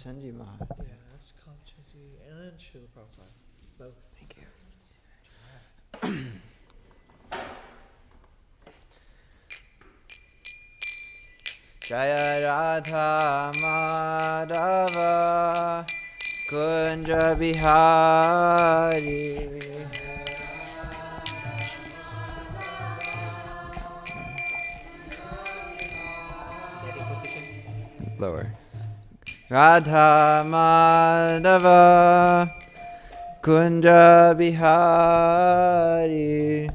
Chenji Maharaj. Yeah, that's called Chenji and Srila Prabhupada. Both. Thank you. Jaya Radha Madhava Kunja Bihari. Lower. Radha Madhava Kunja Bihari.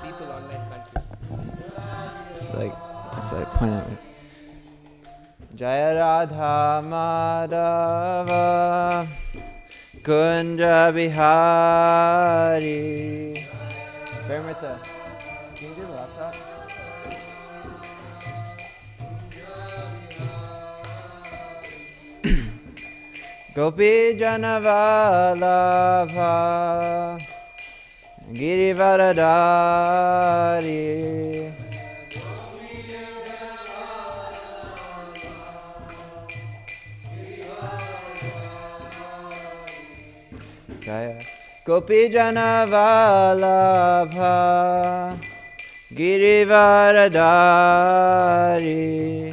People online country. It's like point at me. Jaya Radha Madhava Kunja Bihari. Paramita, can you do the laptop? Gopi Janavalabha Girivaradari. Jaya Gopi Janavalabha Girivaradari.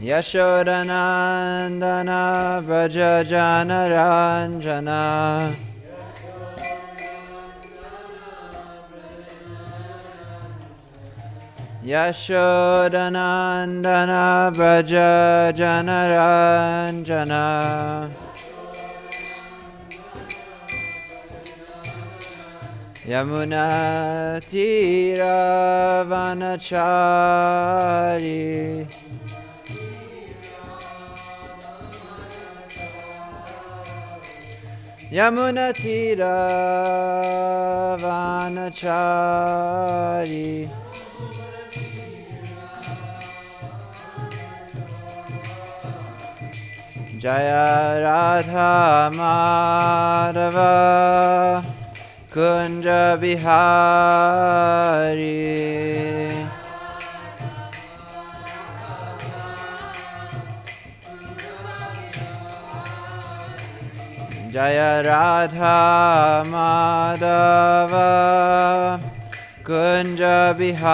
Yashodanandana Vraja Janaranjana. Yashodanandana Vraja Janaranjana. Yamuna Tira Vanachari. Yamuna Tira Vanachari. Jaya Radha Madhava Kunja Bihari. Jaya Radha Madhava Kunja Bihari.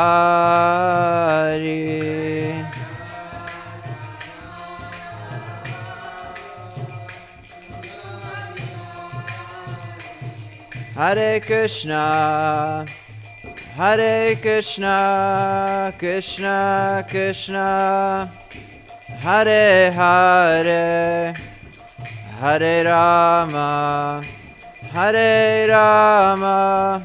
Hare Krishna, Hare Krishna, Krishna Krishna, Hare Hare, Hare Rama, Hare Rama,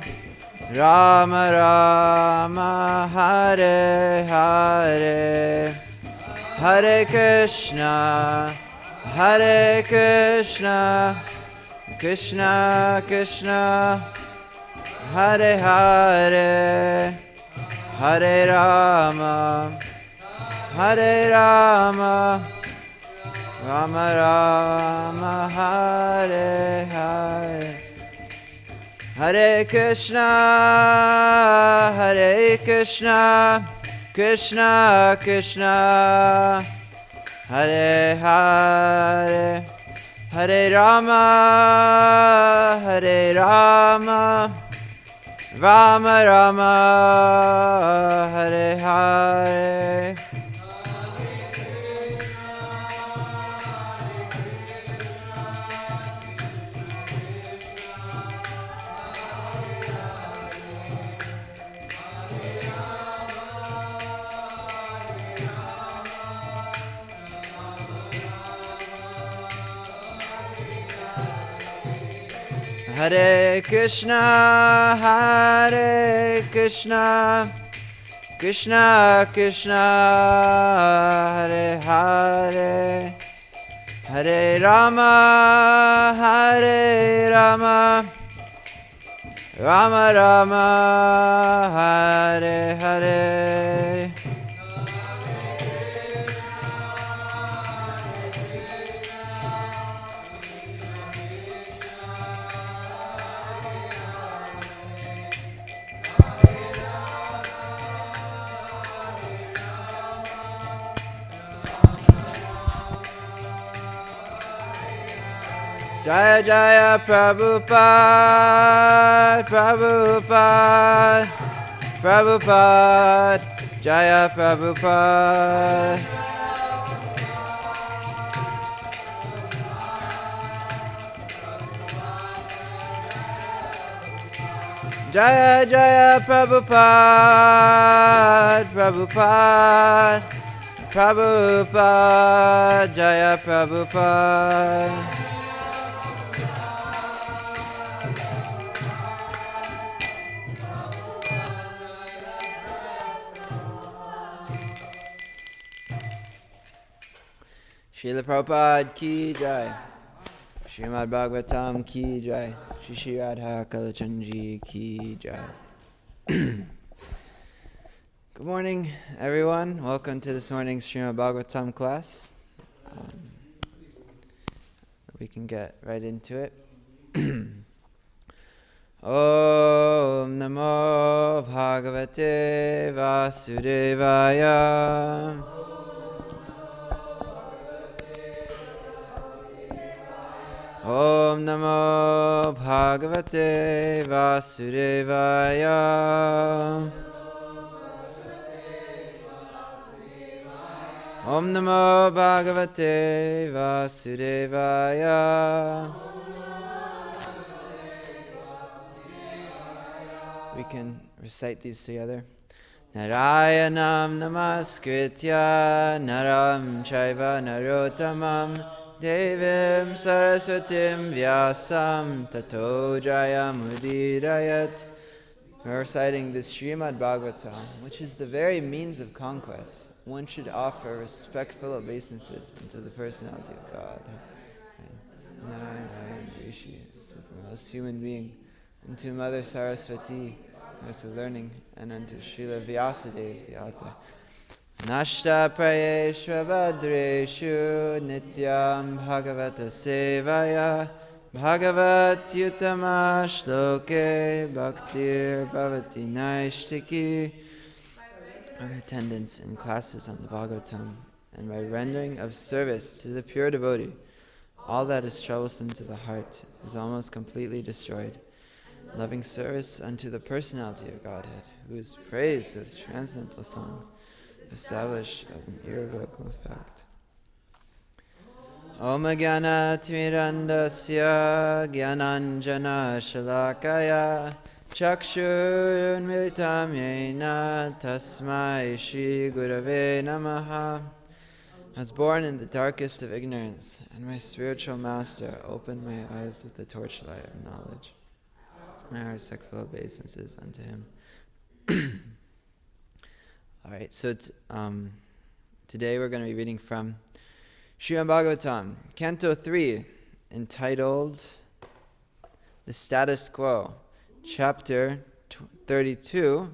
Rama Rama, Hare Hare, Hare Krishna, Hare Krishna, Krishna Krishna, Hare Hare, Hare Rama, Hare Rama, Rama Rama, Hare Hare. Hare Krishna, Hare Krishna, Krishna Krishna, Hare Hare, Hare Rama, Hare Rama, Rama Rama, Hare Hare. Hare Krishna, Hare Krishna, Krishna Krishna, Hare Hare, Hare Rama, Hare Rama, Rama Rama, Hare Hare. Jaya Jaya Prabhupada, Prabhupada, Prabhupada, Jaya Prabhupada. Jaya Jaya Prabhupada, Prabhupada, Prabhupada, Jaya Prabhupada. Srila Prabhupada ki jai. Srimad Bhagavatam ki jai. Shri Shri Radha Kalachandji ki jai. Good morning, everyone. Welcome to this morning's Srimad Bhagavatam class. We can get right into it. Om Namo Bhagavate Vasudevaya. Om Namo Bhagavate Vasudevaya. Om Namo Bhagavate Vasudevaya. We can recite these together. Narayanam namaskritya naram chaiva narottamam devim saraswatim vyasam tato jayamudirayat. We're reciting this Srimad Bhagavatam, which is the very means of conquest. One should offer respectful obeisances unto the personality of God. Narayan Rishi, supremest human being, unto Mother Saraswati, as of learning, and unto Srila Vyasadeva, the author. Nashta prayeshva badreshu nityam bhagavata sevaya bhagavat yutama shloke bhaktir bhavati naishtiki. Our attendance in classes on the Bhagavatam, and by rendering of service to the pure devotee, all that is troublesome to the heart is almost completely destroyed. Loving service unto the personality of Godhead, who is praised with transcendental songs, established as an irrevocable fact. Om Jnana Timirandasya Jnananjana Shalakaya Chakshur Militam Yena Tasmai Shri Gurave Namaha. I was born in the darkest of ignorance, and my spiritual master opened my eyes with the torchlight of knowledge. And I respectful obeisances unto him. Alright, so today we're going to be reading from Srimad Bhagavatam, Canto 3, entitled The Status Quo, Chapter 32,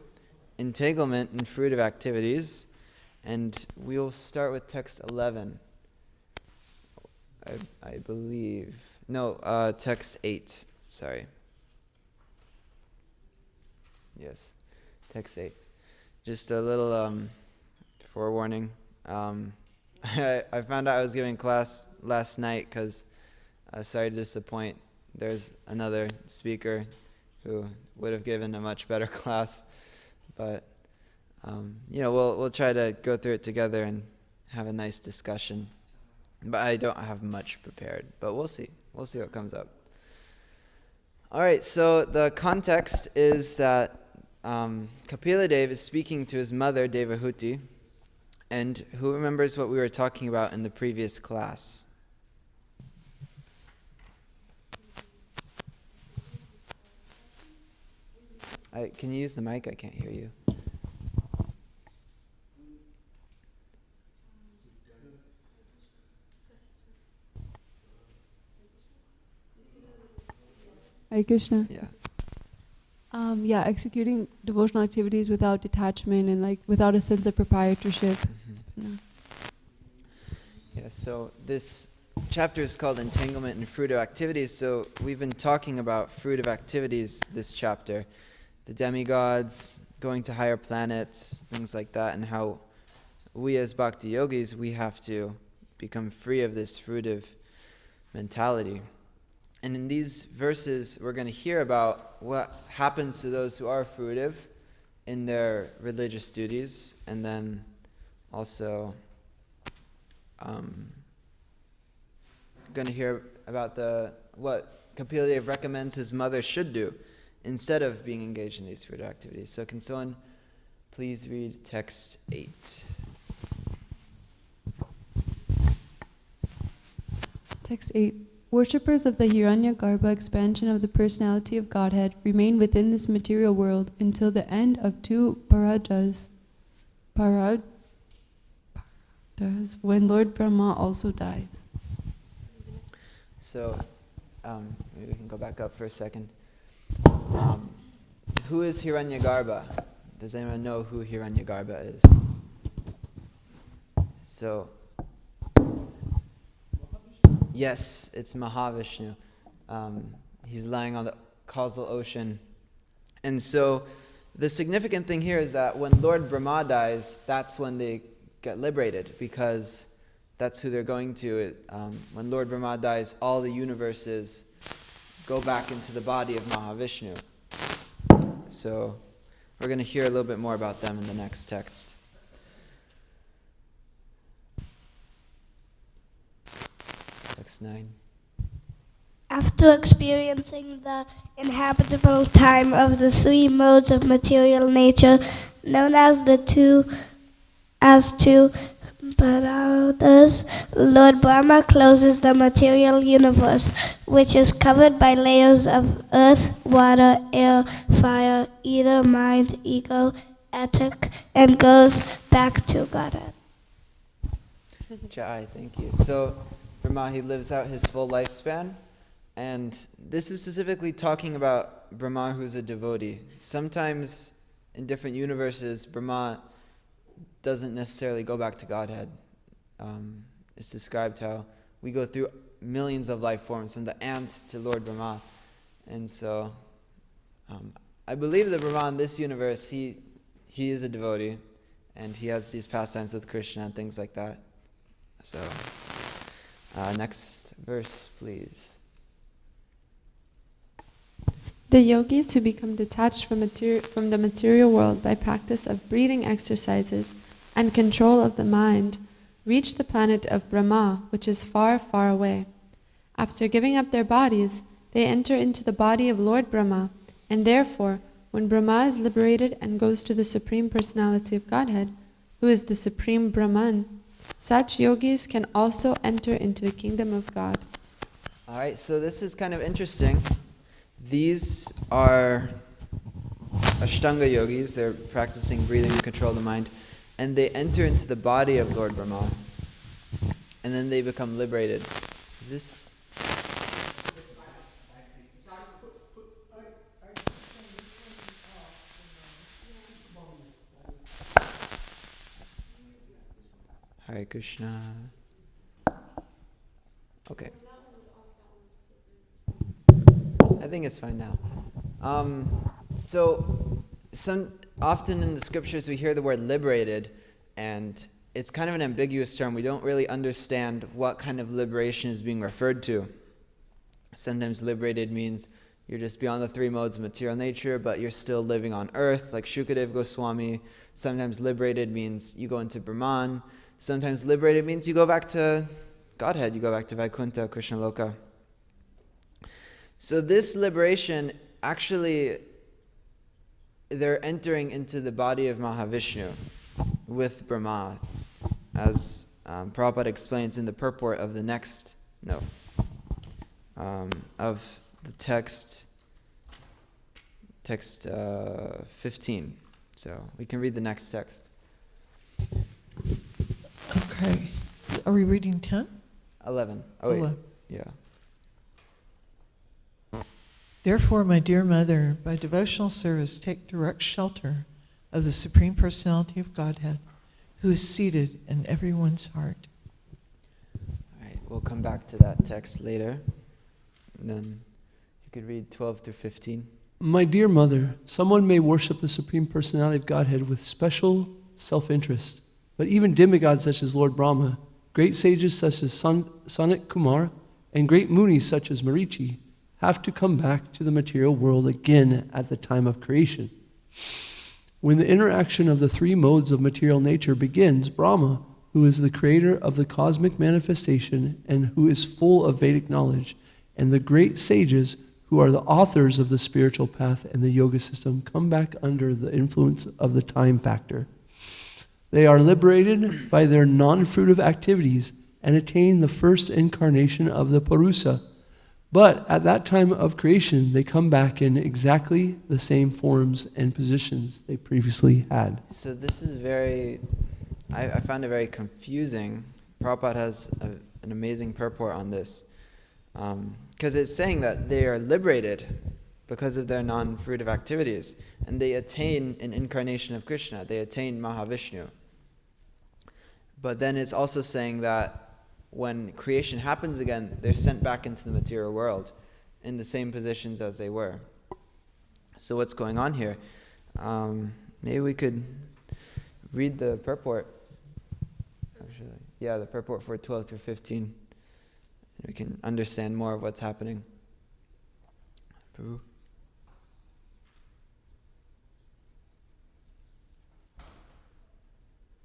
Entanglement and Fruitive Activities, and we'll start with text 11, I believe. No, text 8, sorry. Yes, text 8. Just a little forewarning. I found out I was giving class last night because, sorry to disappoint, there's another speaker who would have given a much better class. But, we'll try to go through it together and have a nice discussion. But I don't have much prepared, but we'll see. We'll see what comes up. All right, so the context is that Kapila Dev is speaking to his mother, Devahuti, and who remembers what we were talking about in the previous class? Can you use the mic? I can't hear you. Hare Krishna. Yeah. Executing devotional activities without detachment and without a sense of proprietorship. Mm-hmm. Yeah, so this chapter is called Entanglement and Fruitive Activities. So we've been talking about fruitive activities this chapter. The demigods, going to higher planets, things like that, and how we as bhakti yogis, we have to become free of this fruitive mentality. And in these verses, we're going to hear about what happens to those who are fruitive in their religious duties, and then also going to hear about what Kapila recommends his mother should do instead of being engaged in these fruitive activities. So can someone please read text 8? Text 8. Worshippers of the Hiranyagarbha expansion of the personality of Godhead remain within this material world until the end of 2 paradas, when Lord Brahma also dies. So, maybe we can go back up for a second. Who is Hiranyagarbha? Does anyone know who Hiranyagarbha is? So, yes, it's Mahavishnu. He's lying on the causal ocean. And so, the significant thing here is that when Lord Brahma dies, that's when they get liberated, because that's who they're going to. When Lord Brahma dies, all the universes go back into the body of Mahavishnu. So we're going to hear a little bit more about them in the next text. Text 9. After experiencing the inhabitable time of the 3 modes of material nature, known as the two paradas, Lord Brahma closes the material universe, which is covered by layers of earth, water, air, fire, ether, mind, ego, ethic, and goes back to Godhead. Jai, thank you. So Brahma, he lives out his full lifespan, and this is specifically talking about Brahma who's a devotee. Sometimes in different universes, Brahma doesn't necessarily go back to Godhead. It's described how we go through millions of life forms, from the ants to Lord Brahma. And so I believe that Brahma in this universe, he is a devotee, and he has these pastimes with Krishna and things like that. So next verse, please. The yogis who become detached from the material world by practice of breathing exercises and control of the mind reach the planet of Brahma, which is far, far away. After giving up their bodies, they enter into the body of Lord Brahma, and therefore, when Brahma is liberated and goes to the Supreme Personality of Godhead, who is the Supreme Brahman, such yogis can also enter into the kingdom of God. Alright, so this is kind of interesting. These are Ashtanga yogis. They're practicing breathing to control the mind. And they enter into the body of Lord Brahma. And then they become liberated. Is this... Hare Krishna. Okay. I think it's fine now. Often in the scriptures we hear the word liberated, and it's kind of an ambiguous term. We don't really understand what kind of liberation is being referred to. Sometimes liberated means you're just beyond the 3 modes of material nature, but you're still living on earth, like Shukadev Goswami. Sometimes liberated means you go into Brahman. Sometimes liberated means you go back to Godhead, you go back to Vaikuntha, Krishna Loka. So this liberation, actually, they're entering into the body of Mahavishnu with Brahma, as Prabhupada explains in the purport of the next note of the text 15. So we can read the next text. Okay. Are we reading 10? 11. Oh, wait. 11. Yeah. Therefore, my dear mother, by devotional service, take direct shelter of the Supreme Personality of Godhead, who is seated in everyone's heart. All right, we'll come back to that text later. And then you could read 12 through 15. My dear mother, someone may worship the Supreme Personality of Godhead with special self-interest, but even demigods such as Lord Brahma, great sages such as Sanat Kumar, and great munis such as Marichi, have to come back to the material world again at the time of creation. When the interaction of the three modes of material nature begins, Brahma, who is the creator of the cosmic manifestation and who is full of Vedic knowledge, and the great sages who are the authors of the spiritual path and the yoga system, come back under the influence of the time factor. They are liberated by their non-fruitive activities and attain the first incarnation of the Purusa. But at that time of creation, they come back in exactly the same forms and positions they previously had. So this is I found it very confusing. Prabhupada has an amazing purport on this. Because it's saying that they are liberated because of their non-fruitive activities, and they attain an incarnation of Krishna. They attain Mahavishnu. But then it's also saying that when creation happens again, they're sent back into the material world in the same positions as they were. So what's going on here? Maybe we could read the purport. Actually, yeah, the purport for 12 through 15. We can understand more of what's happening. Prabhu?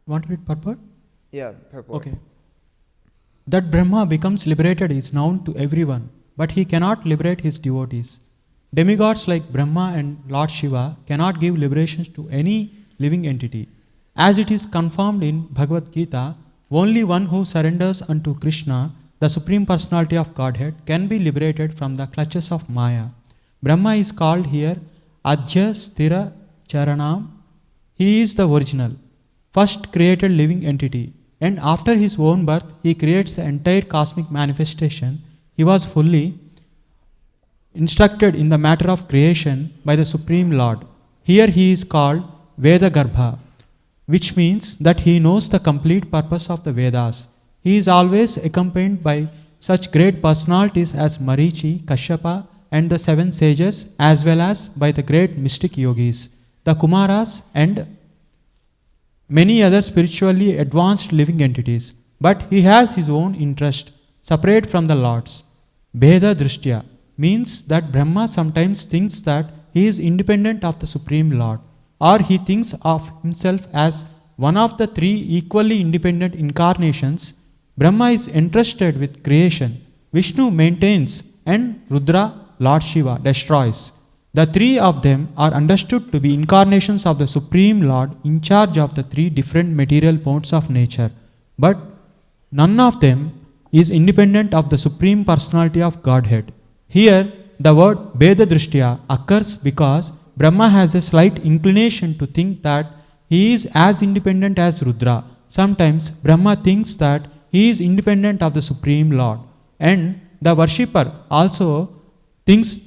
Want to read purport? Yeah, purport. Okay. That Brahma becomes liberated is known to everyone, but he cannot liberate his devotees. Demigods like Brahma and Lord Shiva cannot give liberations to any living entity. As it is confirmed in Bhagavad Gita, only one who surrenders unto Krishna, the Supreme Personality of Godhead, can be liberated from the clutches of Maya. Brahma is called here Adhya Sthira Charanam. He is the original, first created living entity. And after his own birth, he creates the entire cosmic manifestation. He was fully instructed in the matter of creation by the Supreme Lord. Here he is called Veda Garbha, which means that he knows the complete purpose of the Vedas. He is always accompanied by such great personalities as Marichi, Kashyapa, and the 7 sages, as well as by the great mystic yogis, the Kumaras, and many other spiritually advanced living entities. But he has his own interest, separate from the Lord's. Bheda Drishtya means that Brahma sometimes thinks that he is independent of the Supreme Lord, or he thinks of himself as one of the 3 equally independent incarnations. Brahma is entrusted with creation, Vishnu maintains, and Rudra, Lord Shiva, destroys. The 3 of them are understood to be incarnations of the Supreme Lord in charge of the 3 different material modes of nature. But none of them is independent of the Supreme Personality of Godhead. Here, the word Bheda Drishtya occurs because Brahma has a slight inclination to think that he is as independent as Rudra. Sometimes Brahma thinks that he is independent of the Supreme Lord, and the worshipper also thinks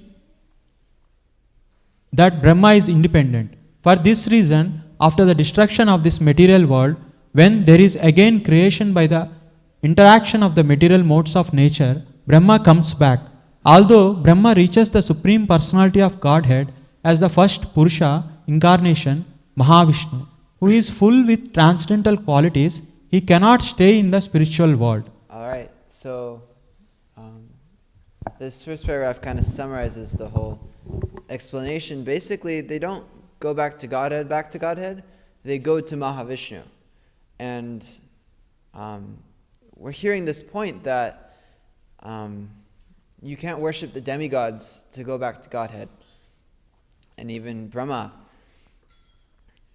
that Brahma is independent. For this reason, after the destruction of this material world, when there is again creation by the interaction of the material modes of nature, Brahma comes back. Although Brahma reaches the Supreme Personality of Godhead as the first Purusha incarnation, Mahavishnu, who is full with transcendental qualities, he cannot stay in the spiritual world. Alright, so this first paragraph kind of summarizes the whole explanation. Basically, they don't go back to Godhead, they go to Mahavishnu. And we're hearing this point that you can't worship the demigods to go back to Godhead. And even Brahma.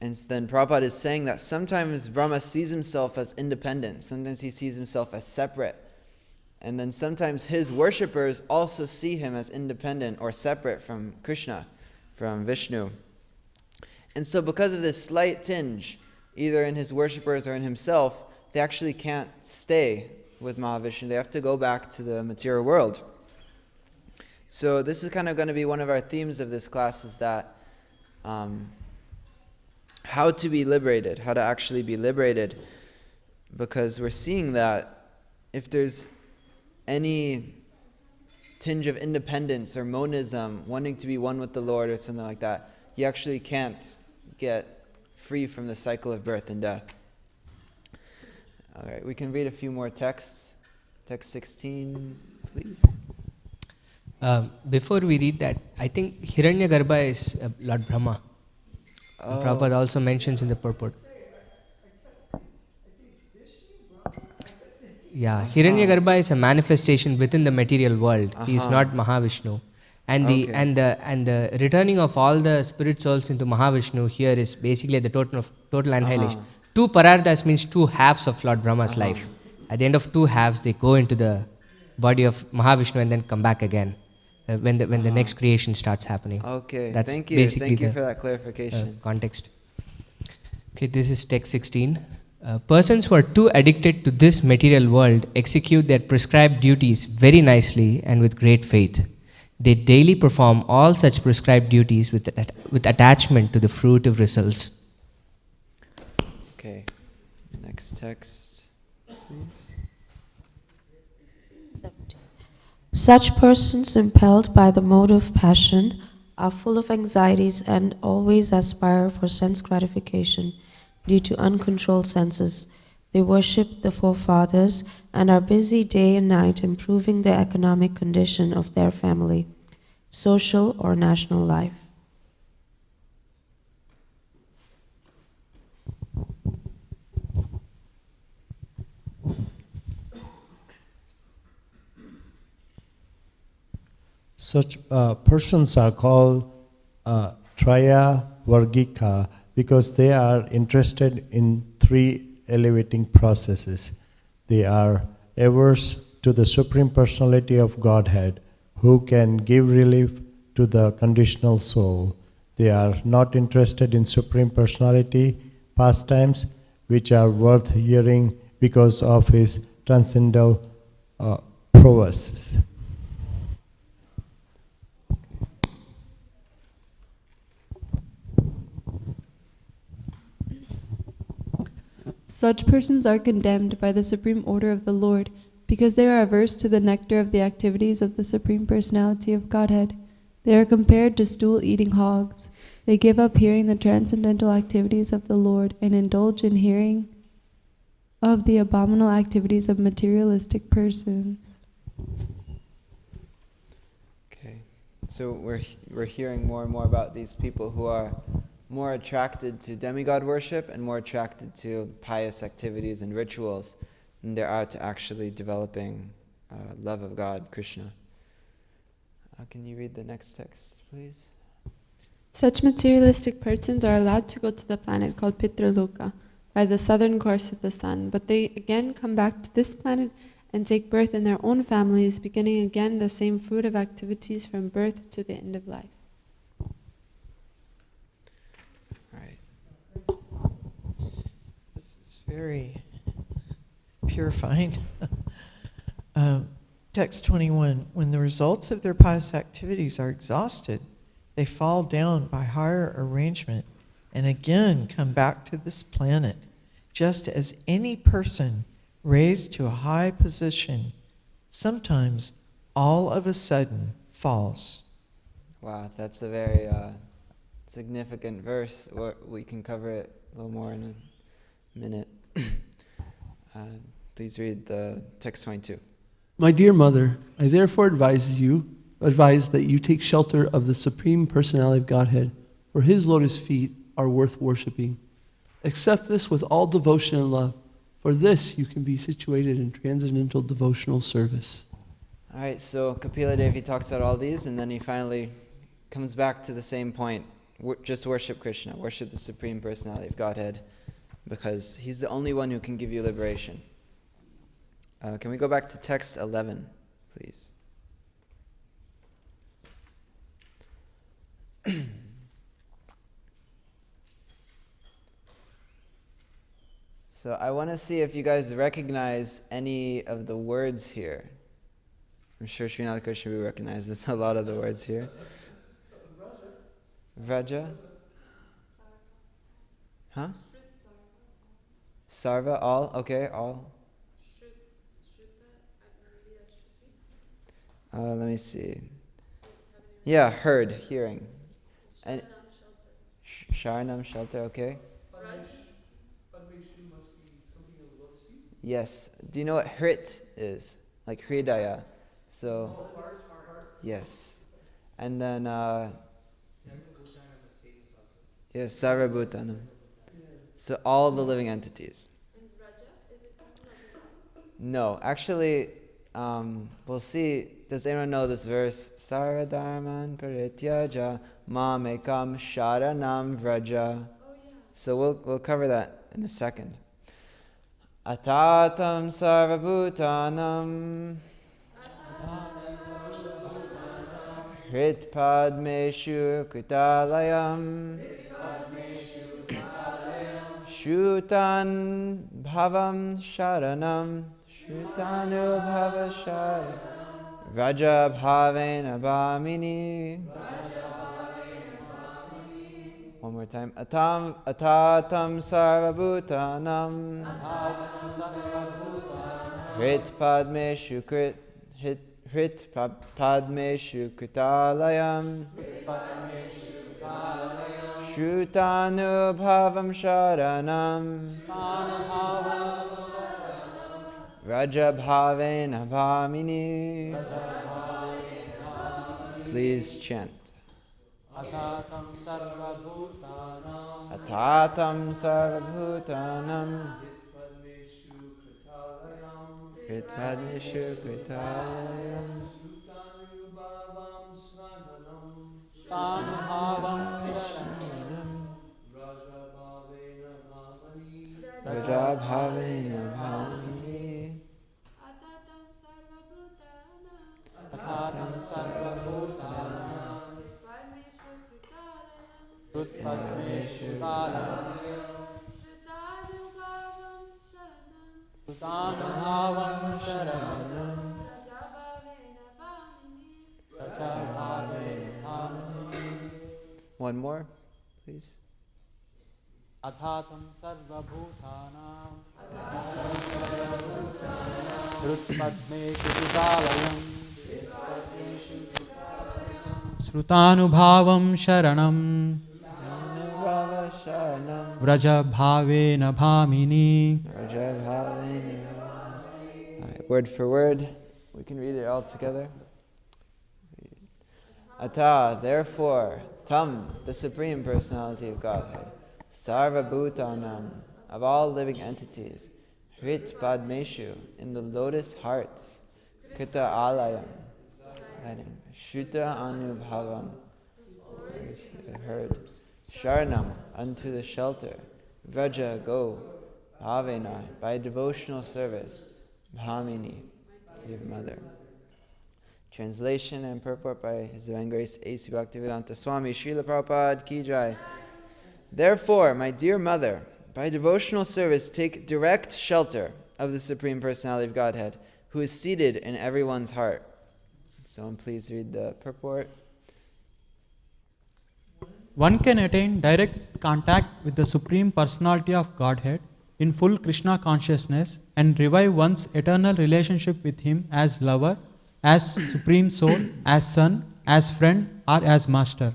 And then Prabhupada is saying that sometimes Brahma sees himself as independent, sometimes he sees himself as separate. And then sometimes his worshippers also see him as independent or separate from Krishna, from Vishnu. And so because of this slight tinge, either in his worshippers or in himself, they actually can't stay with Mahavishnu. They have to go back to the material world. So this is kind of going to be one of our themes of this class, is that how to be liberated, how to actually be liberated. Because we're seeing that if there's any tinge of independence or monism, wanting to be one with the Lord or something like that, you actually can't get free from the cycle of birth and death. All right, we can read a few more texts. Text 16, please. Before we read that, I think Hiranyagarbha is Lord Brahma. And Prabhupada also mentions in the purport. Yeah, Hiranyagarbha is a manifestation within the material world. He is not Mahavishnu. And the returning of all the spirit souls into Mahavishnu here is basically the total annihilation. Two pararthas means two halves of Lord Brahma's life. At the end of two halves, they go into the body of Mahavishnu and then come back again when the next creation starts happening. Okay, That's thank you. basically Thank you the for that clarification. Context. Okay, this is text 16. Persons who are too addicted to this material world execute their prescribed duties very nicely and with great faith. They daily perform all such prescribed duties with attachment to the fruitive results. Okay, next text, please. Such persons impelled by the motive passion are full of anxieties and always aspire for sense gratification due to uncontrolled senses. They worship the forefathers and are busy day and night improving the economic condition of their family, social or national life. Such persons are called Traya Vargika because they are interested in three elevating processes. They are averse to the Supreme Personality of Godhead, who can give relief to the conditional soul. They are not interested in Supreme Personality pastimes, which are worth hearing because of his transcendental prowess. Such persons are condemned by the Supreme Order of the Lord because they are averse to the nectar of the activities of the Supreme Personality of Godhead. They are compared to stool-eating hogs. They give up hearing the transcendental activities of the Lord and indulge in hearing of the abominable activities of materialistic persons. Okay, so we're hearing more and more about these people who are more attracted to demigod worship and more attracted to pious activities and rituals than they are to actually developing love of God, Krishna. Can you read the next text, please? Such materialistic persons are allowed to go to the planet called Pitraloka by the southern course of the sun, but they again come back to this planet and take birth in their own families, beginning again the same fruitive activities from birth to the end of life. Very purifying. Text 21, when the results of their pious activities are exhausted, they fall down by higher arrangement and again come back to this planet, just as any person raised to a high position sometimes all of a sudden falls. Wow, that's a very significant verse. We can cover it a little more in a minute. Please read the text 22. My dear mother, I therefore advise that you take shelter of the Supreme Personality of Godhead, for his lotus feet are worth worshipping. Accept this with all devotion and love. For this you can be situated in transcendental devotional service. All right, so Kapila Devi talks about all these, and then he finally comes back to the same point. Just worship Krishna, worship the Supreme Personality of Godhead, because he's the only one who can give you liberation. Can we go back to text 11, please? So I want to see if you guys recognize any of the words here. I'm sure Srinath Krishna recognizes a lot of the words here. Vraja? Huh? Sarva, all? Okay, all. Let me see. Yeah, heard, hearing. And Sharanam, shelter, okay. Yes. Do you know what Hrit is? Like Hridaya. So, Yes. And then, yes, Sarvabhutanam. So all the living entities. No, actually, we'll see. Does anyone know this verse? Saradharman parityaja mamekam sharanam vraja. So we'll cover that in a second. Atatam sarvabhutanam hritpadmeshu kritalayam shutan bhavam sharanam shutanubhava sharanam Raja bhavena bhamini. One more time. Atatam sarvabhutanam hrit padmeshu kritalayam shutanubhavam sharanam Raja bhavena bhamini. Please chant. Atatam sarvabhutanam hritpadmeshu kritalayam Raja bhavena bhamini. Atatam sarvabhutanam hritpadmeshu kritalayam sharanam Raja bhavena bhamini. One more, please. Adhatam sarvabhutanam Shrutpadmeshu kritalayam Shrutanubhavam sharanam Vraja bhavena bhamini. Alright, word for word. We can read it all together. Ata, therefore, Tam, the Supreme Personality of Godhead, Sarva Bhutanam, of all living entities, Hrit Padmeshu, in the lotus hearts, Krita Alayam, Shuta Anubhavam, heard, Sharanam, unto the shelter, Vraja, go, Bhavena, by devotional service, Bhamini, your mother. Translation and purport by His Divine Grace A.C. Bhaktivedanta Swami Srila Prabhupada Ki Jai. Therefore, my dear mother, by devotional service take direct shelter of the Supreme Personality of Godhead, who is seated in everyone's heart. Someone please read the purport. One can attain direct contact with the Supreme Personality of Godhead in full Krishna consciousness and revive one's eternal relationship with Him as lover, as Supreme Soul, as Son, as friend, or as Master.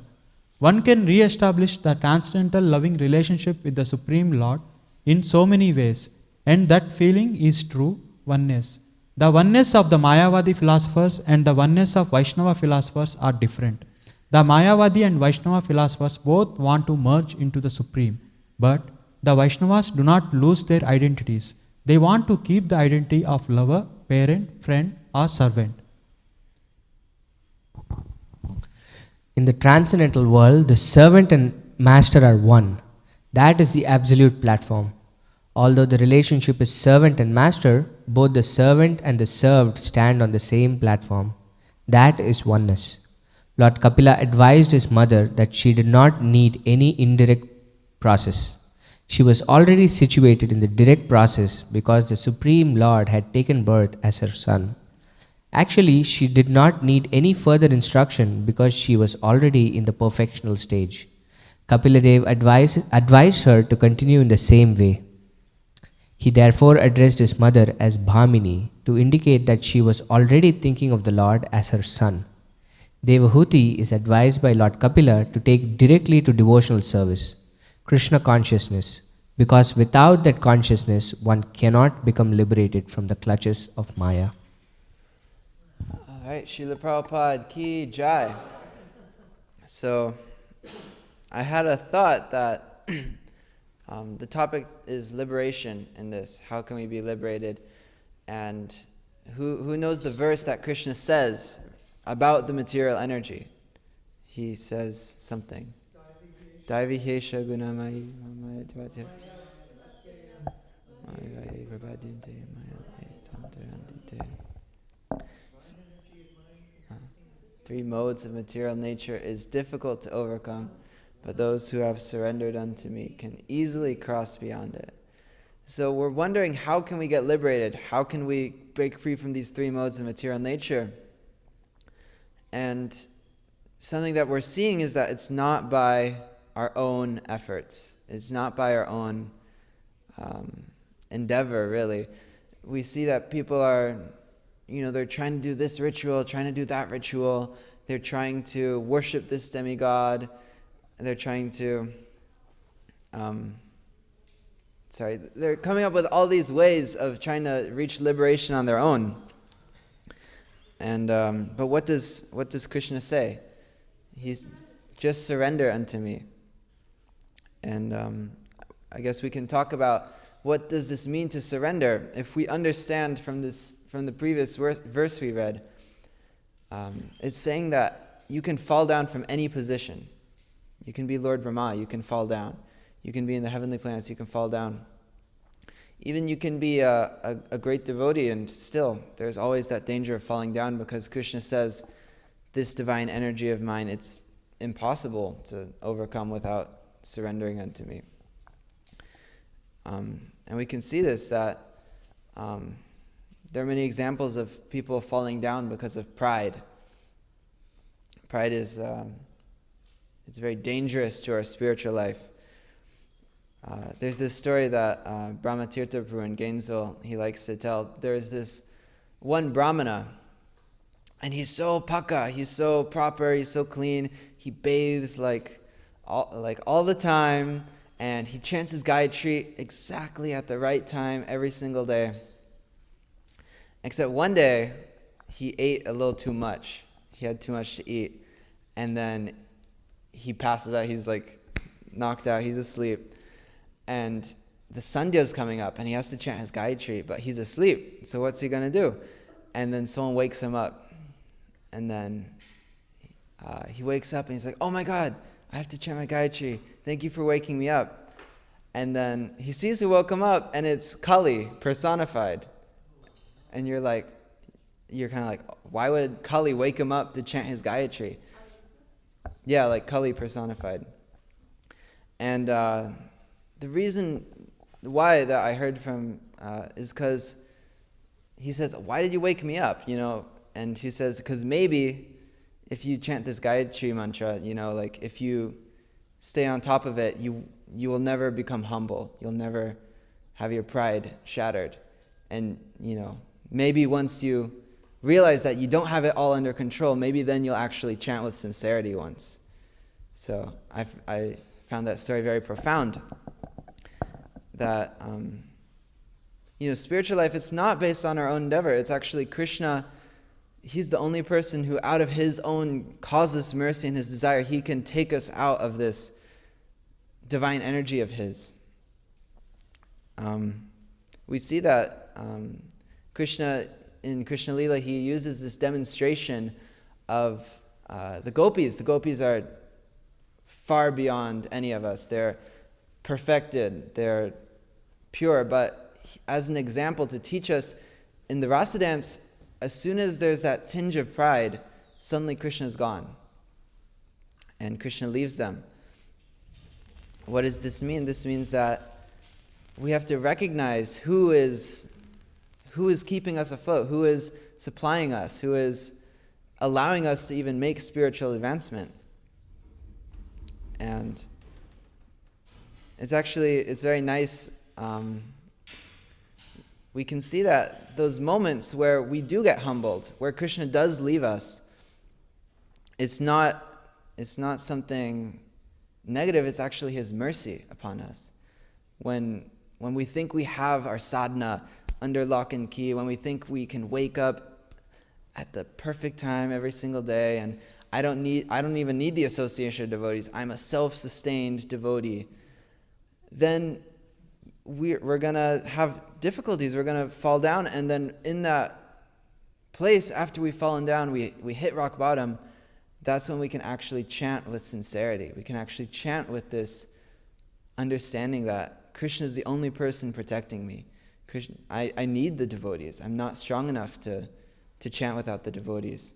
One can re-establish the transcendental loving relationship with the Supreme Lord in so many ways, and that feeling is true oneness. The oneness of the Mayavadi philosophers and the oneness of Vaishnava philosophers are different. The Mayavadi and Vaishnava philosophers both want to merge into the Supreme, but the Vaishnavas do not lose their identities. They want to keep the identity of lover, parent, friend, or servant. In the transcendental world, the servant and master are one. That is the absolute platform. Although the relationship is servant and master, both the servant and the served stand on the same platform. That is oneness. Lord Kapila advised his mother that she did not need any indirect process. She was already situated in the direct process because the Supreme Lord had taken birth as her son. Actually, she did not need any further instruction because she was already in the perfectional stage. Kapila Dev advised her to continue in the same way. He therefore addressed his mother as Bhamini to indicate that she was already thinking of the Lord as her son. Devahuti is advised by Lord Kapila to take directly to devotional service, Krishna consciousness, because without that consciousness one cannot become liberated from the clutches of Maya. Alright, Right, Srila Prabhupada ki jai. So, I had a thought that the topic is liberation in this. How can we be liberated? And who knows the verse that Krishna says about the material energy? He says something. Daivihesha gunamayi mamaya dvatya. Three modes of material nature is difficult to overcome, but those who have surrendered unto me can easily cross beyond it. So we're wondering, how can we get liberated? How can we break free from these three modes of material nature? And something that we're seeing is that it's not by our own efforts. It's not by our own endeavor, really. We see that people are, they're trying to do this ritual, trying to do that ritual. They're trying to worship this demigod. They're trying to, they're coming up with all these ways of trying to reach liberation on their own. And but what does Krishna say? He's just surrender unto me. And I guess we can talk about what does this mean to surrender. If we understand from the previous verse we read, it's saying that you can fall down from any position. You can be Lord Brahma, you can fall down. You can be in the heavenly planets, you can fall down. Even you can be a great devotee, and still there's always that danger of falling down, because Krishna says, this divine energy of mine, it's impossible to overcome without surrendering unto me. And we can see this, that there are many examples of people falling down because of pride. Pride is it's very dangerous to our spiritual life. There's this story that Brahmatirtha Prabhu in Gainesville, he likes to tell. There's this one Brahmana, and he's so paka, he's so proper, he's so clean. He bathes all the time, and he chants his Gayatri exactly at the right time every single day. Except one day, he ate a little too much. He had too much to eat, and then he passes out. He's knocked out. He's asleep. And the Sandhya's coming up, and he has to chant his Gayatri, but he's asleep. So what's he going to do? And then someone wakes him up. And then he wakes up, and he's like, oh my God, I have to chant my Gayatri. Thank you for waking me up. And then he sees who woke him up, and it's Kali personified. And you're kind of like, why would Kali wake him up to chant his Gayatri? Yeah, like Kali personified. And the reason why that I heard from is because he says, why did you wake me up? And he says, because maybe if you chant this Gayatri mantra, if you stay on top of it, you will never become humble. You'll never have your pride shattered. And, maybe once you realize that you don't have it all under control, maybe then you'll actually chant with sincerity once. So I found that story very profound. That, spiritual life, it's not based on our own endeavor. It's actually Krishna. He's the only person who, out of his own causeless mercy and his desire, he can take us out of this divine energy of his. We see that Krishna, in Krishna Lila, he uses this demonstration of the gopis. The gopis are far beyond any of us. They're perfected, they're pure, but as an example to teach us, in the rasa dance, as soon as there's that tinge of pride, suddenly Krishna's gone. And Krishna leaves them. What does this mean? This means that we have to recognize who is keeping us afloat, who is supplying us, who is allowing us to even make spiritual advancement. And it's very nice. We can see that those moments where we do get humbled, where Krishna does leave us, it's not something negative, it's actually his mercy upon us. When we think we have our sadhana under lock and key, when we think we can wake up at the perfect time every single day, and I don't even need the association of devotees. I'm a self-sustained devotee. Then we're gonna have difficulties. We're gonna fall down, and then in that place, after we've fallen down, we hit rock bottom. That's when we can actually chant with sincerity. We can actually chant with this understanding that Krishna is the only person protecting me. Krishna, I need the devotees. I'm not strong enough to chant without the devotees.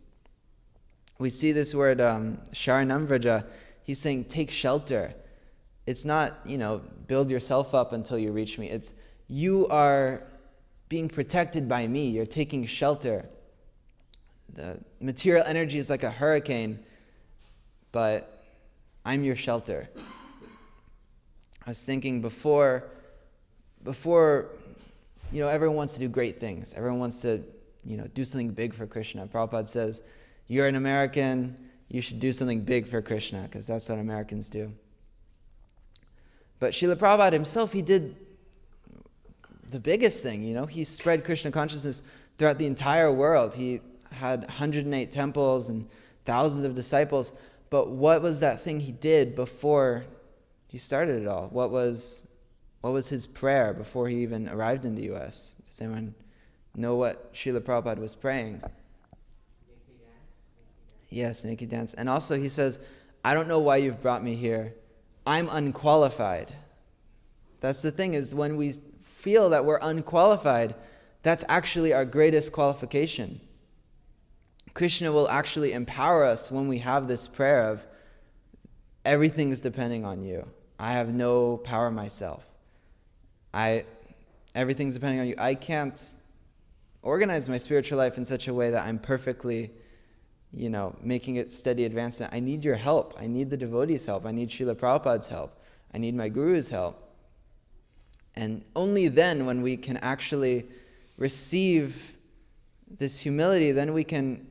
We see this word, Sharanam Vraja. He's saying, take shelter. It's not, build yourself up until you reach me. It's, you are being protected by me. You're taking shelter. The material energy is like a hurricane, but I'm your shelter. I was thinking before, everyone wants to do great things. Everyone wants to, do something big for Krishna. Prabhupada says, you're an American, you should do something big for Krishna, because that's what Americans do. But Srila Prabhupada himself, he did the biggest thing, He spread Krishna consciousness throughout the entire world. He had 108 temples and thousands of disciples. But what was that thing he did before he started it all? What was his prayer before he even arrived in the U.S.? Does anyone know what Srila Prabhupada was praying? Yes, make you dance. And also he says, I don't know why you've brought me here. I'm unqualified. That's the thing, is when we feel that we're unqualified, that's actually our greatest qualification. Krishna will actually empower us when we have this prayer of, everything is depending on you. I have no power myself. Everything's depending on you. I can't organize my spiritual life in such a way that I'm perfectly, making it steady advancement. I need your help. I need the devotees' help. I need Srila Prabhupada's help. I need my guru's help. And only then, when we can actually receive this humility, then we can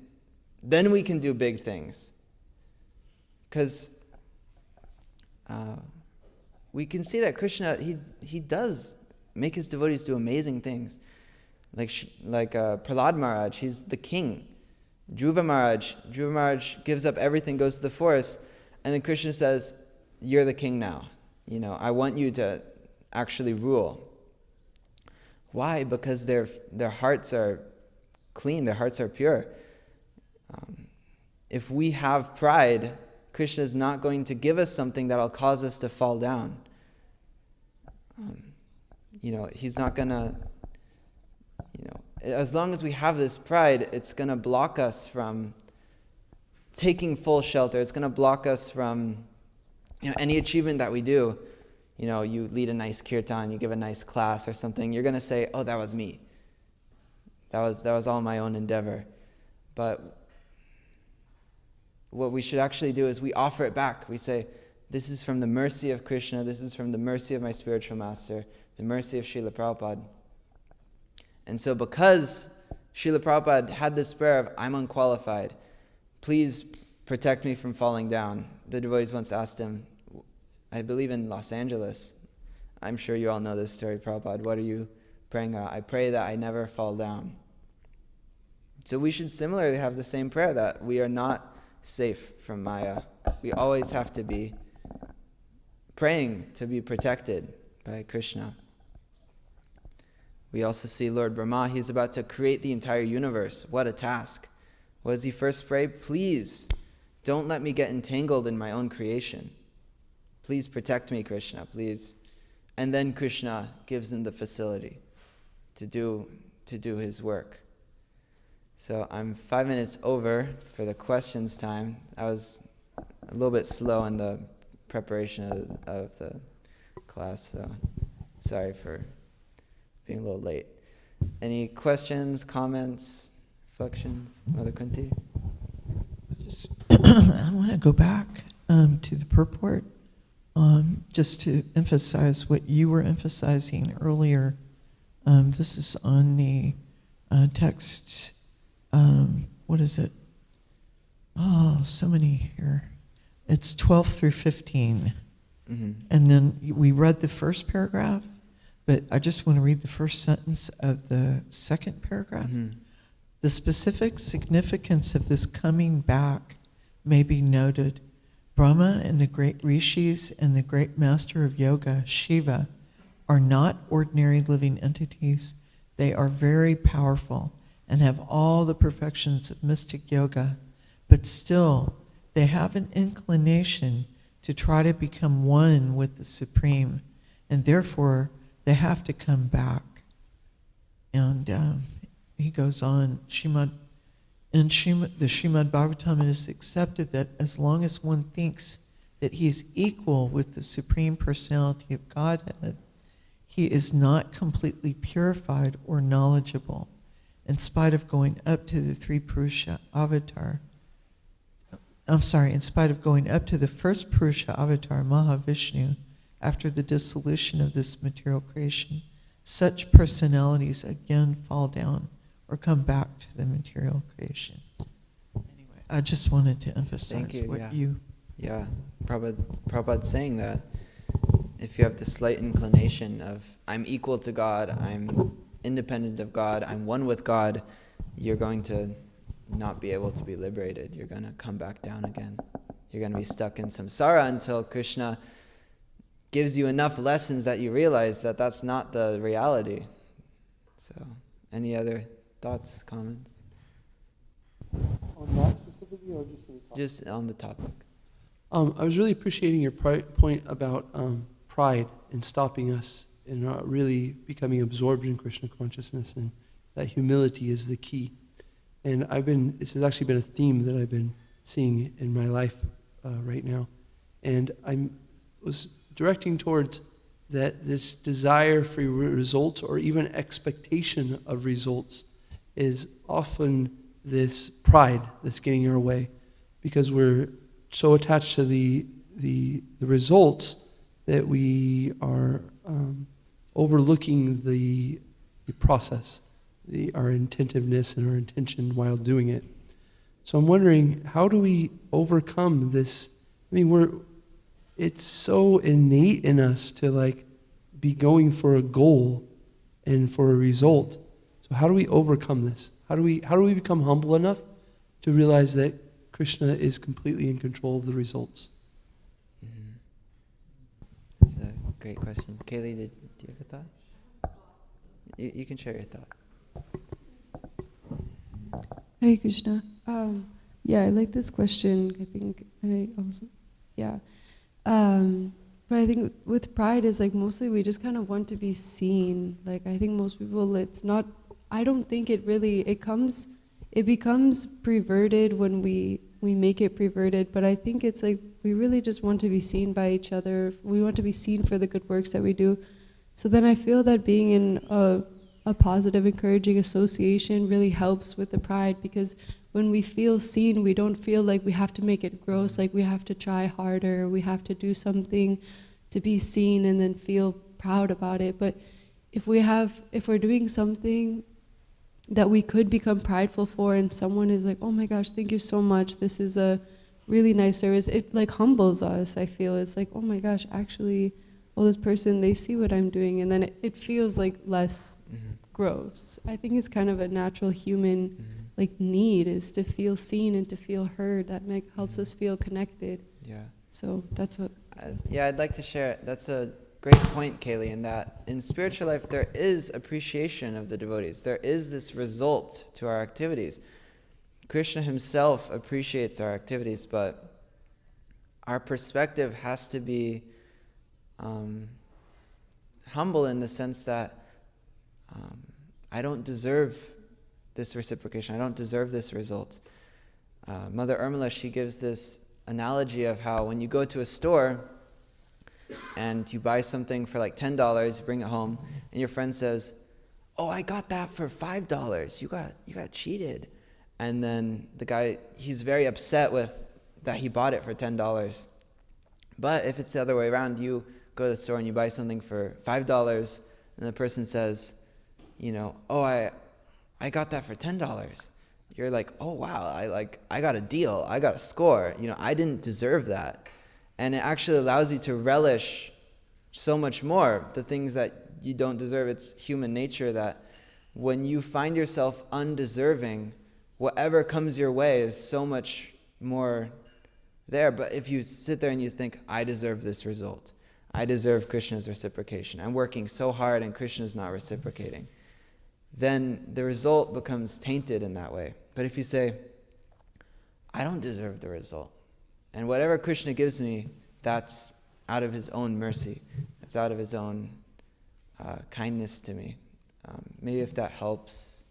do big things. Because we can see that Krishna, he does make his devotees do amazing things. Like Prahlad Maharaj, he's the king. Dhruva Maharaj gives up everything, goes to the forest, and then Krishna says, you're the king now. I want you to actually rule. Why? Because their hearts are clean, their hearts are pure. If we have pride, Krishna is not going to give us something that will cause us to fall down. He's not going to, as long as we have this pride, it's going to block us from taking full shelter. It's going to block us from, any achievement that we do. You lead a nice kirtan, you give a nice class or something, you're going to say, oh, that was me. That was all my own endeavor. But what we should actually do is we offer it back. We say, this is from the mercy of Krishna, this is from the mercy of my spiritual master, the mercy of Srila Prabhupada. And so because Srila Prabhupada had this prayer of, I'm unqualified, please protect me from falling down. The devotees once asked him, I believe in Los Angeles, I'm sure you all know this story, Prabhupada, what are you praying? I pray that I never fall down. So we should similarly have the same prayer, that we are not safe from Maya. We always have to be praying to be protected by Krishna. We also see Lord Brahma, he's about to create the entire universe. What a task. What does he first pray? Please, don't let me get entangled in my own creation. Please protect me, Krishna, please. And then Krishna gives him the facility to do his work. So I'm 5 minutes over for the questions time. I was a little bit slow in the preparation of the class, so sorry for being a little late. Any questions, comments, reflections? Mother Kunti? I want to go back to the purport, just to emphasize what you were emphasizing earlier. This is on the text. What is it? Oh, so many here. It's 12 through 15. Mm-hmm. And then we read the first paragraph, but I just want to read the first sentence of the second paragraph. Mm-hmm. The specific significance of this coming back may be noted. Brahma and the great rishis and the great master of yoga, Shiva, are not ordinary living entities. They are very powerful and have all the perfections of mystic yoga, but still they have an inclination to try to become one with the Supreme, and therefore they have to come back. And he goes on, the Srimad Bhagavatam, it is accepted that as long as one thinks that he is equal with the Supreme Personality of Godhead, he is not completely purified or knowledgeable, in spite of going up to the three Purusha avatar. In spite of going up to the first Purusha avatar, Mahavishnu, after the dissolution of this material creation, such personalities again fall down or come back to the material creation. Anyway, I just wanted to emphasize Yeah, Prabhupada's saying that if you have the slight inclination of, I'm equal to God, I'm independent of God, I'm one with God, you're going to not be able to be liberated. You're going to come back down again. You're going to be stuck in samsara until Krishna gives you enough lessons that you realize that that's not the reality. So, any other thoughts, comments? On that specifically, or just on the topic? Just on the topic. I was really appreciating your point about pride and stopping us and really becoming absorbed in Krishna consciousness, and that humility is the key. And this has actually been a theme that I've been seeing in my life right now. And I was directing towards that this desire for results or even expectation of results is often this pride that's getting in our way, because we're so attached to the results that we are overlooking the process, our intentiveness and our intention while doing it. So I'm wondering, how do we overcome this? I mean, it's so innate in us to be going for a goal and for a result. So how do we overcome this? How do we become humble enough to realize that Krishna is completely in control of the results? Mm-hmm. That's a great question. Kaylee, do you have a thought? You can share your thought. Hare Krishna. Yeah, I like this question. But I think with pride is mostly we just kind of want to be seen. I think most people, I don't think it becomes perverted when we make it perverted, but I think it's we really just want to be seen by each other. We want to be seen for the good works that we do. So then I feel that being in a positive, encouraging association really helps with the pride, because when we feel seen, we don't feel like we have to make it gross, like we have to try harder, we have to do something to be seen and then feel proud about it. But if we're doing something that we could become prideful for, and someone is like, oh my gosh, thank you so much, this is a really nice service, it humbles us. I feel it's oh my gosh, actually, this person, they see what I'm doing, and then it feels less gross. I think it's kind of a natural human need, is to feel seen and to feel heard. That helps us feel connected. Yeah. So that's what. I'd like to share. That's a great point, Kaylee, in that in spiritual life there is appreciation of the devotees. There is this result to our activities. Krishna himself appreciates our activities, but our perspective has to be humble in the sense that I don't deserve this reciprocation. I don't deserve this result. Mother Urmila, she gives this analogy of how when you go to a store and you buy something for $10, you bring it home, and your friend says, "Oh, I got that for $5. You got cheated." And then the guy, he's very upset with that he bought it for $10. But if it's the other way around, you go to the store and you buy something for $5, and the person says, "Oh, I got that for $10. You're like, "Oh wow, I got a deal. I got a score. I didn't deserve that." And it actually allows you to relish so much more the things that you don't deserve. It's human nature that when you find yourself undeserving, whatever comes your way is so much more there. But if you sit there and you think, I deserve this result, I deserve Krishna's reciprocation, I'm working so hard and Krishna's not reciprocating, then the result becomes tainted in that way. But if you say, I don't deserve the result, and whatever Krishna gives me, that's out of his own mercy, it's out of his own kindness to me. Maybe if that helps.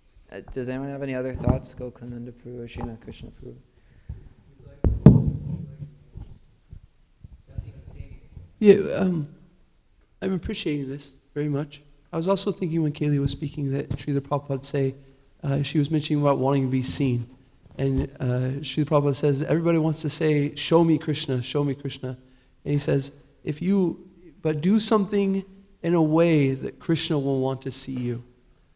Does anyone have any other thoughts? Gokulananda Prabhu, Srinath Krishna Prabhu. Yeah, I'm appreciating this very much. I was also thinking when Kaylee was speaking that Srila Prabhupada say, she was mentioning about wanting to be seen. And Srila Prabhupada says, everybody wants to say, show me Krishna, show me Krishna. And he says, but do something in a way that Krishna will want to see you.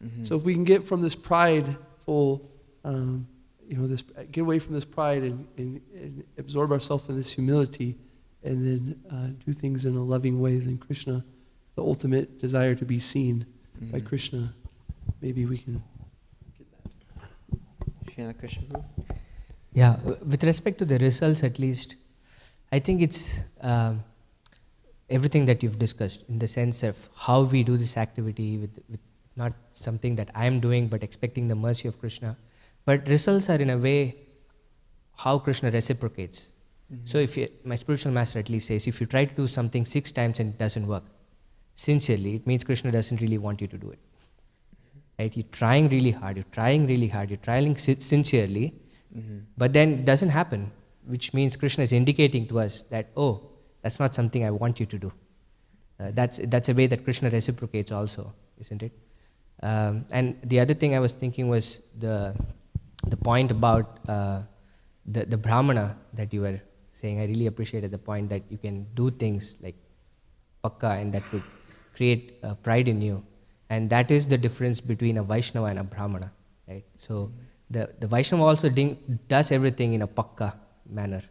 Mm-hmm. So if we can get from this prideful, get away from this pride and absorb ourselves in this humility, and then do things in a loving way, then Krishna, the ultimate desire to be seen by Krishna, maybe we can get that. Krishna Prabhu? Yeah, with respect to the results at least, I think it's everything that you've discussed in the sense of how we do this activity with not something that I am doing but expecting the mercy of Krishna. But results are in a way how Krishna reciprocates. Mm-hmm. So if my spiritual master at least says, if you try to do something 6 times and it doesn't work, sincerely, it means Krishna doesn't really want you to do it. Right? You're trying really hard, you're trying sincerely, but then it doesn't happen, which means Krishna is indicating to us that, oh, that's not something I want you to do. That's a way that Krishna reciprocates also, isn't it? And the other thing I was thinking was the point about the Brahmana that you were saying. I really appreciated the point that you can do things like pakka and that could create pride in you. And that is the difference between a Vaishnava and a Brahmana, right? So the Vaishnava also does everything in a pakka manner,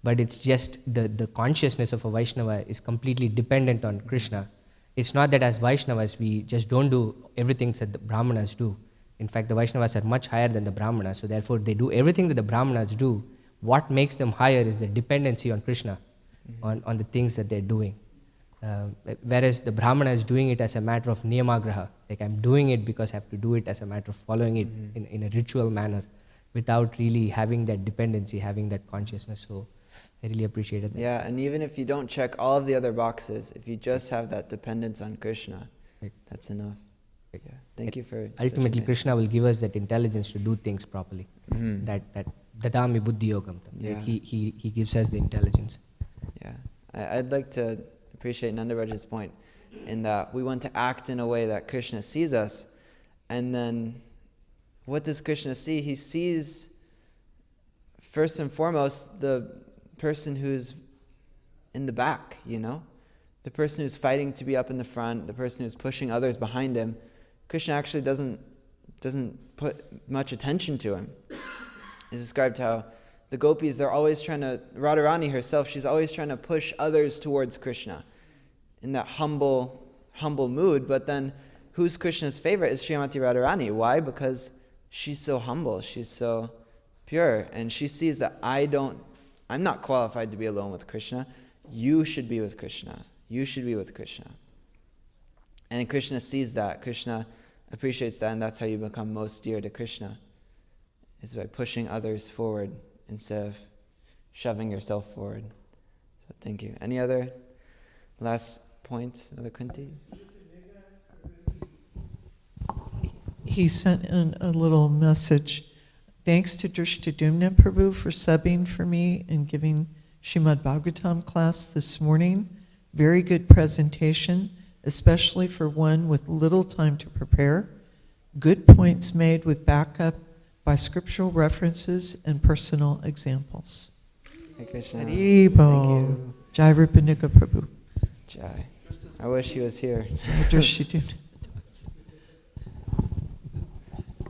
but it's just the consciousness of a Vaishnava is completely dependent on Krishna. It's not that as Vaishnavas we just don't do everything that the Brahmanas do. In fact, the Vaishnavas are much higher than the Brahmanas, so therefore they do everything that the Brahmanas do. What makes them higher is the dependency on Krishna, on the things that they're doing. Whereas the Brahmana is doing it as a matter of niyamagraha, like I'm doing it because I have to do it as a matter of following it in a ritual manner without really having that dependency, having that consciousness. So I really appreciated that. Yeah, and even if you don't check all of the other boxes, if you just have that dependence on Krishna, that's enough. Yeah. Thank you for... Ultimately, Krishna will give us that intelligence to do things properly. That dadami buddhi yogam. Yeah. He gives us the intelligence. Yeah. I'd like to appreciate Nandaraj's point in that we want to act in a way that Krishna sees us, and then what does Krishna see? He sees, first and foremost, the person who's in the back, the person who's fighting to be up in the front, the person who's pushing others behind him. Krishna actually doesn't put much attention to him. It's described how the gopis, they're always trying to, Radharani herself, she's always trying to push others towards Krishna in that humble mood, but then who's Krishna's favorite is Srimati Radharani. Why? Because she's so humble, she's so pure, and she sees that I'm not qualified to be alone with Krishna. You should be with Krishna. You should be with Krishna. And Krishna sees that. Krishna appreciates that, and that's how you become most dear to Krishna, is by pushing others forward instead of shoving yourself forward. So thank you. Any other last points, Mother Kunti? He sent in a little message. Thanks to Drishtadyumna Prabhu for subbing for me and giving Srimad Bhagavatam class this morning. Very good presentation, especially for one with little time to prepare. Good points made with backup by scriptural references and personal examples. Hare Krishna. Haribo. Thank you. Jai Rupanika Prabhu. Jai. I wish he was here. Drishtadyumna.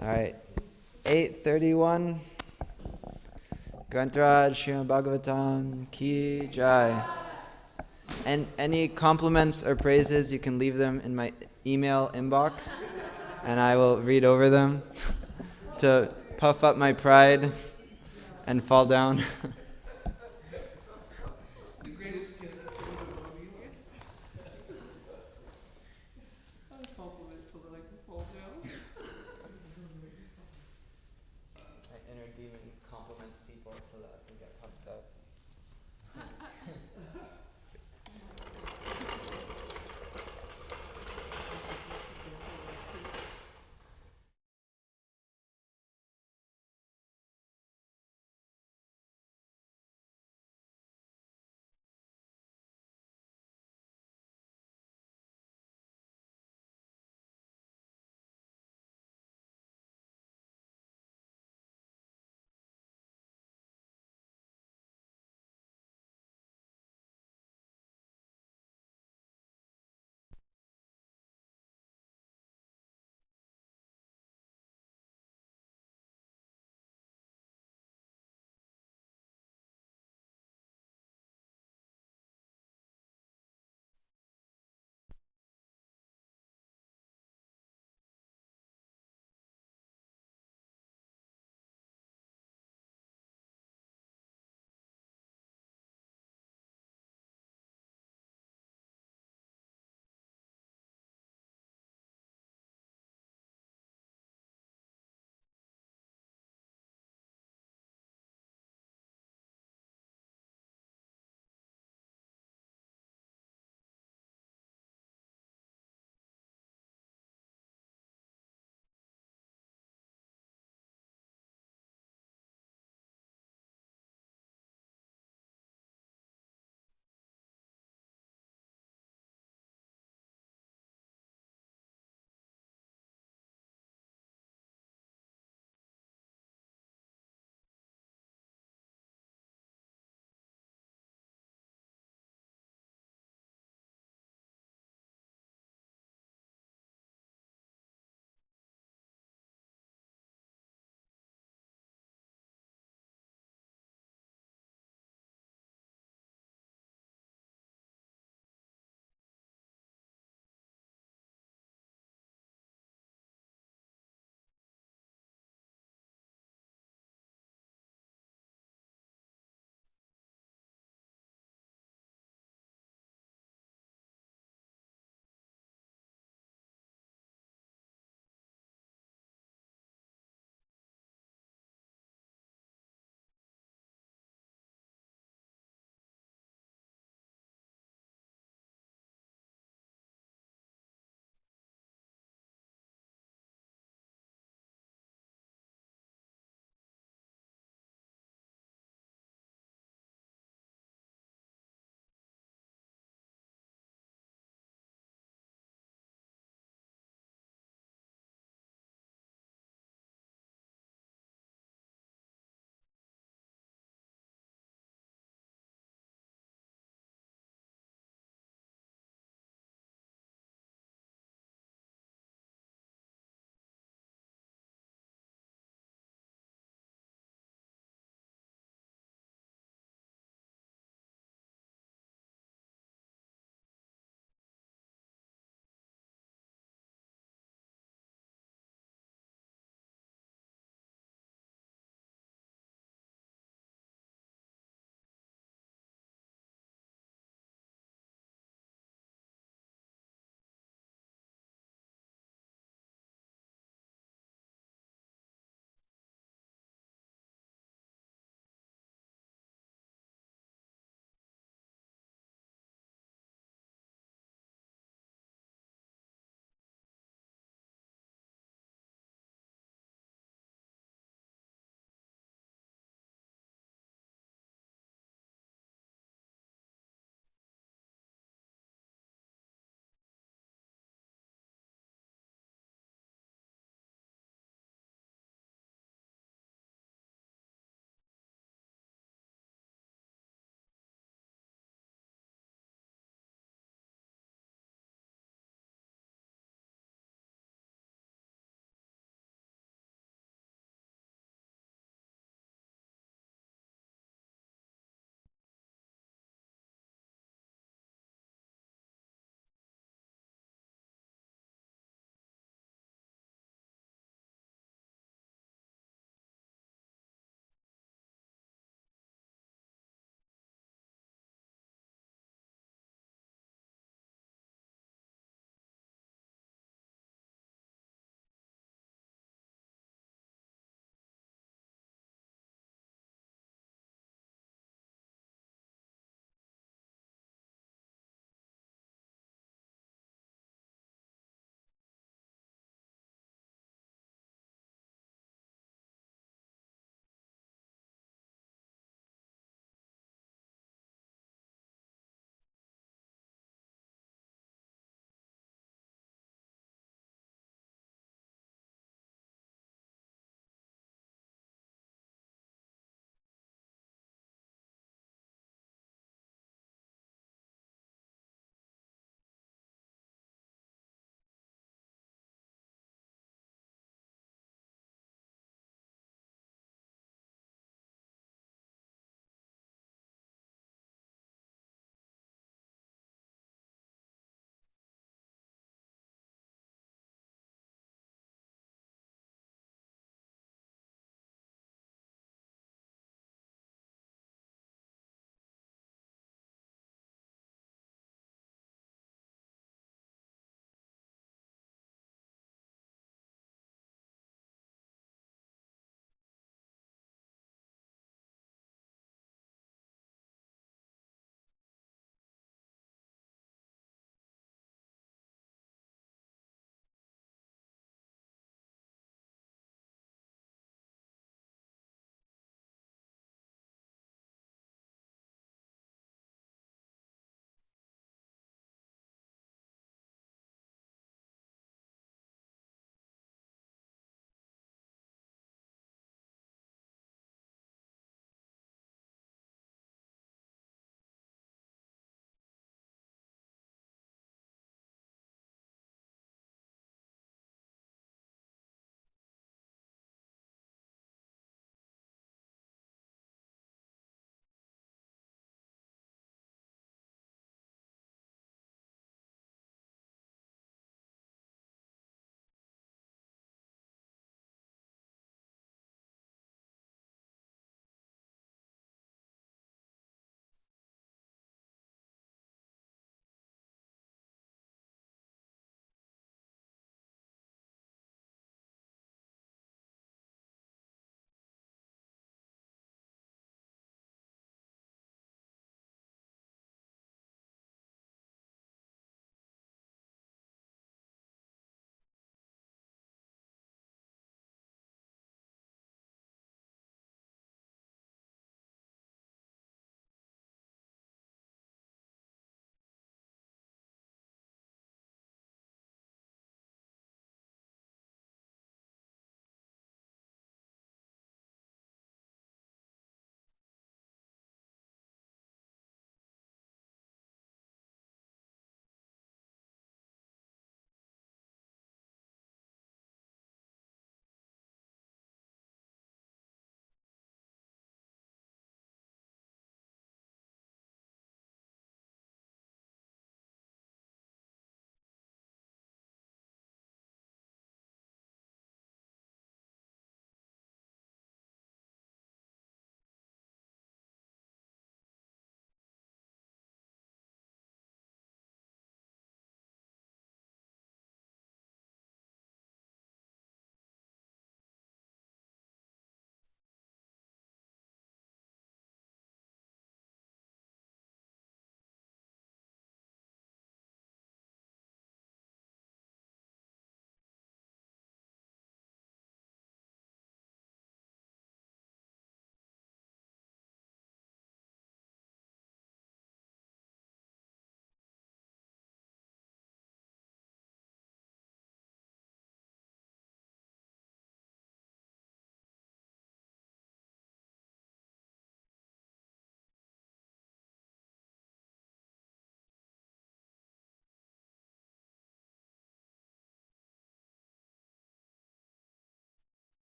All right. 8:31. Grantaraj Srimad Bhagavatam Ki Jai. And any compliments or praises, you can leave them in my email inbox. and I will read over them to puff up my pride and fall down. My inner demon compliments people so that I can get puffed up.